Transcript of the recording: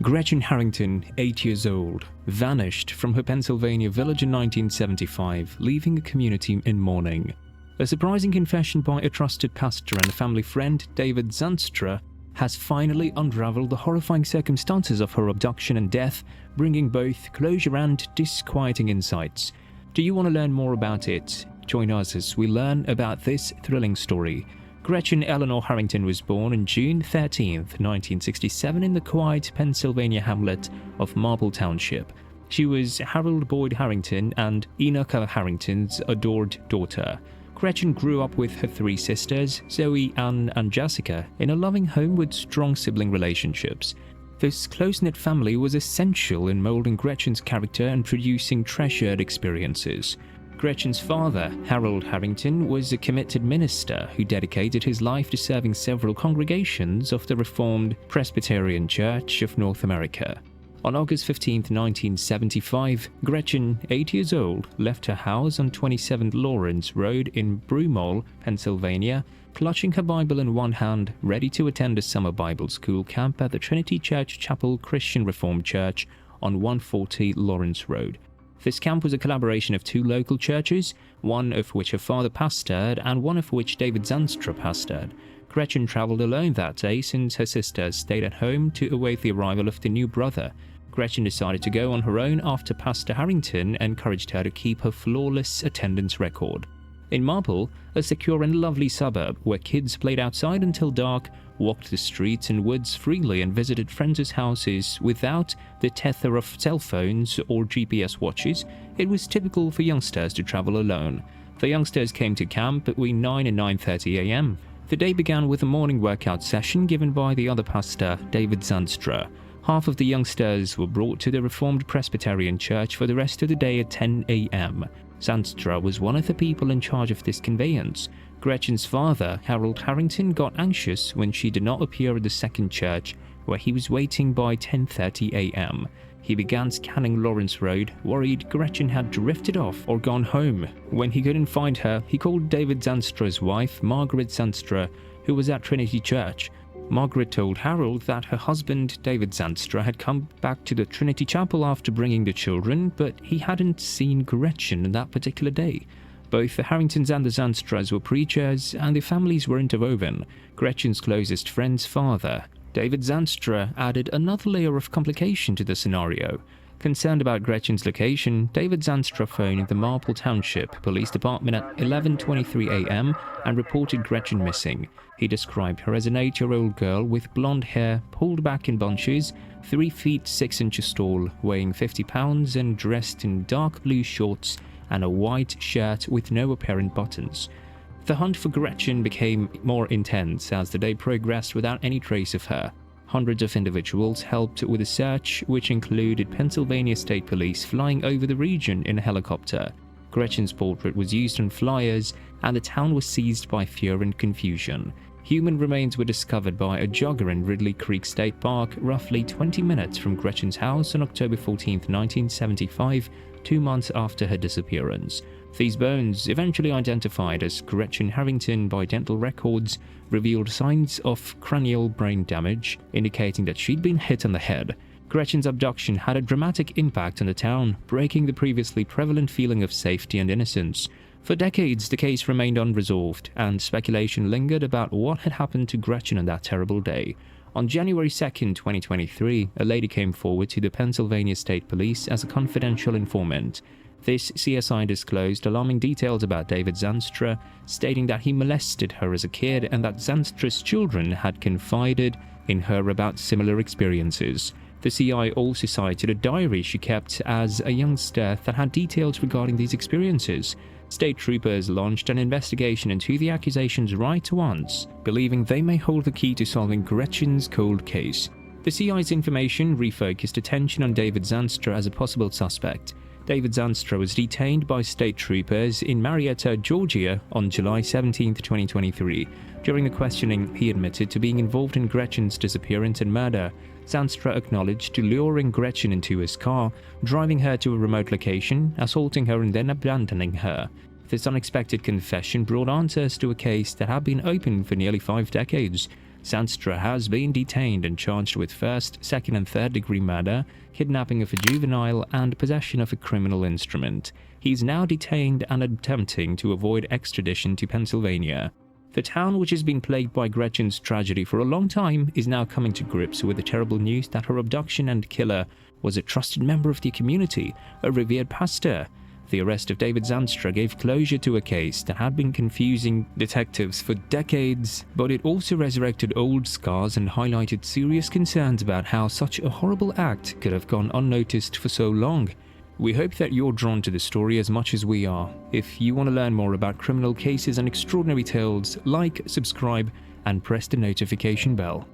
Gretchen Harrington, 8 years old, vanished from her Pennsylvania village in 1975, leaving a community in mourning. A surprising confession by a trusted pastor and family friend, David Zandstra, has finally unraveled the horrifying circumstances of her abduction and death, bringing both closure and disquieting insights. Do you want to learn more about it? Join us as we learn about this thrilling story. Gretchen Eleanor Harrington was born on June 13, 1967 in the quiet Pennsylvania hamlet of Marple Township. She was Harold Boyd Harrington and Enocha Harrington's adored daughter. Gretchen grew up with her three sisters, Zoe, Anne, and Jessica, in a loving home with strong sibling relationships. This close-knit family was essential in molding Gretchen's character and producing treasured experiences. Gretchen's father, Harold Harrington, was a committed minister who dedicated his life to serving several congregations of the Reformed Presbyterian Church of North America. On August 15, 1975, Gretchen, 8 years old, left her house on 27th Lawrence Road in Broomall, Pennsylvania, clutching her Bible in one hand, ready to attend a summer Bible school camp at the Trinity Church Chapel Christian Reformed Church on 140 Lawrence Road. This camp was a collaboration of two local churches, one of which her father pastored and one of which David Zandstra pastored. Gretchen traveled alone that day since her sisters stayed at home to await the arrival of the new brother. Gretchen decided to go on her own after Pastor Harrington encouraged her to keep her flawless attendance record. In Marple, a secure and lovely suburb where kids played outside until dark, walked the streets and woods freely and visited friends' houses without the tether of cell phones or GPS watches, it was typical for youngsters to travel alone. The youngsters came to camp between 9 and 9:30 a.m. The day began with a morning workout session given by the other pastor, David Zandstra. Half of the youngsters were brought to the Reformed Presbyterian Church for the rest of the day at 10 a.m. Zandstra was one of the people in charge of this conveyance. Gretchen's father, Harold Harrington, got anxious when she did not appear at the second church, where he was waiting by 10:30 a.m. He began scanning Lawrence Road, worried Gretchen had drifted off or gone home. When he couldn't find her, he called David Zandstra's wife, Margaret Zandstra, who was at Trinity Church. Margaret told Harold that her husband, David Zandstra, had come back to the Trinity Chapel after bringing the children, but he hadn't seen Gretchen that particular day. Both the Harringtons and the Zandstras were preachers, and their families were interwoven. Gretchen's closest friend's father, David Zandstra, added another layer of complication to the scenario. Concerned about Gretchen's location, David Zandstra phoned the Marple Township Police Department at 11:23 a.m. and reported Gretchen missing. He described her as an 8-year-old girl with blonde hair pulled back in bunches, 3 feet 6 inches tall, weighing 50 pounds and dressed in dark blue shorts and a white shirt with no apparent buttons. The hunt for Gretchen became more intense as the day progressed without any trace of her. Hundreds of individuals helped with the search, which included Pennsylvania State Police flying over the region in a helicopter. Gretchen's portrait was used on flyers, and the town was seized by fear and confusion. Human remains were discovered by a jogger in Ridley Creek State Park, roughly 20 minutes from Gretchen's house on October 14, 1975, 2 months after her disappearance. These bones, eventually identified as Gretchen Harrington by dental records, revealed signs of cranial brain damage, indicating that she'd been hit on the head. Gretchen's abduction had a dramatic impact on the town, breaking the previously prevalent feeling of safety and innocence. For decades, the case remained unresolved, and speculation lingered about what had happened to Gretchen on that terrible day. On January 2, 2023, a lady came forward to the Pennsylvania State Police as a confidential informant. This CSI disclosed alarming details about David Zandstra, stating that he molested her as a kid and that Zandstra's children had confided in her about similar experiences. The CI also cited a diary she kept as a youngster that had details regarding these experiences. State troopers launched an investigation into the accusations right at once, believing they may hold the key to solving Gretchen's cold case. The CI's information refocused attention on David Zandstra as a possible suspect. David Zandstra was detained by state troopers in Marietta, Georgia on July 17, 2023. During the questioning, he admitted to being involved in Gretchen's disappearance and murder. Zandstra acknowledged to luring Gretchen into his car, driving her to a remote location, assaulting her and then abandoning her. This unexpected confession brought answers to a case that had been open for nearly 5 decades. Zandstra has been detained and charged with first, second and third degree murder, kidnapping of a juvenile and possession of a criminal instrument. He's now detained and attempting to avoid extradition to Pennsylvania. The town, which has been plagued by Gretchen's tragedy for a long time, is now coming to grips with the terrible news that her abduction and killer was a trusted member of the community, a revered pastor. The arrest of David Zandstra gave closure to a case that had been confusing detectives for decades, but it also resurrected old scars and highlighted serious concerns about how such a horrible act could have gone unnoticed for so long. We hope that you're drawn to the story as much as we are. If you want to learn more about criminal cases and extraordinary tales, like, subscribe, and press the notification bell.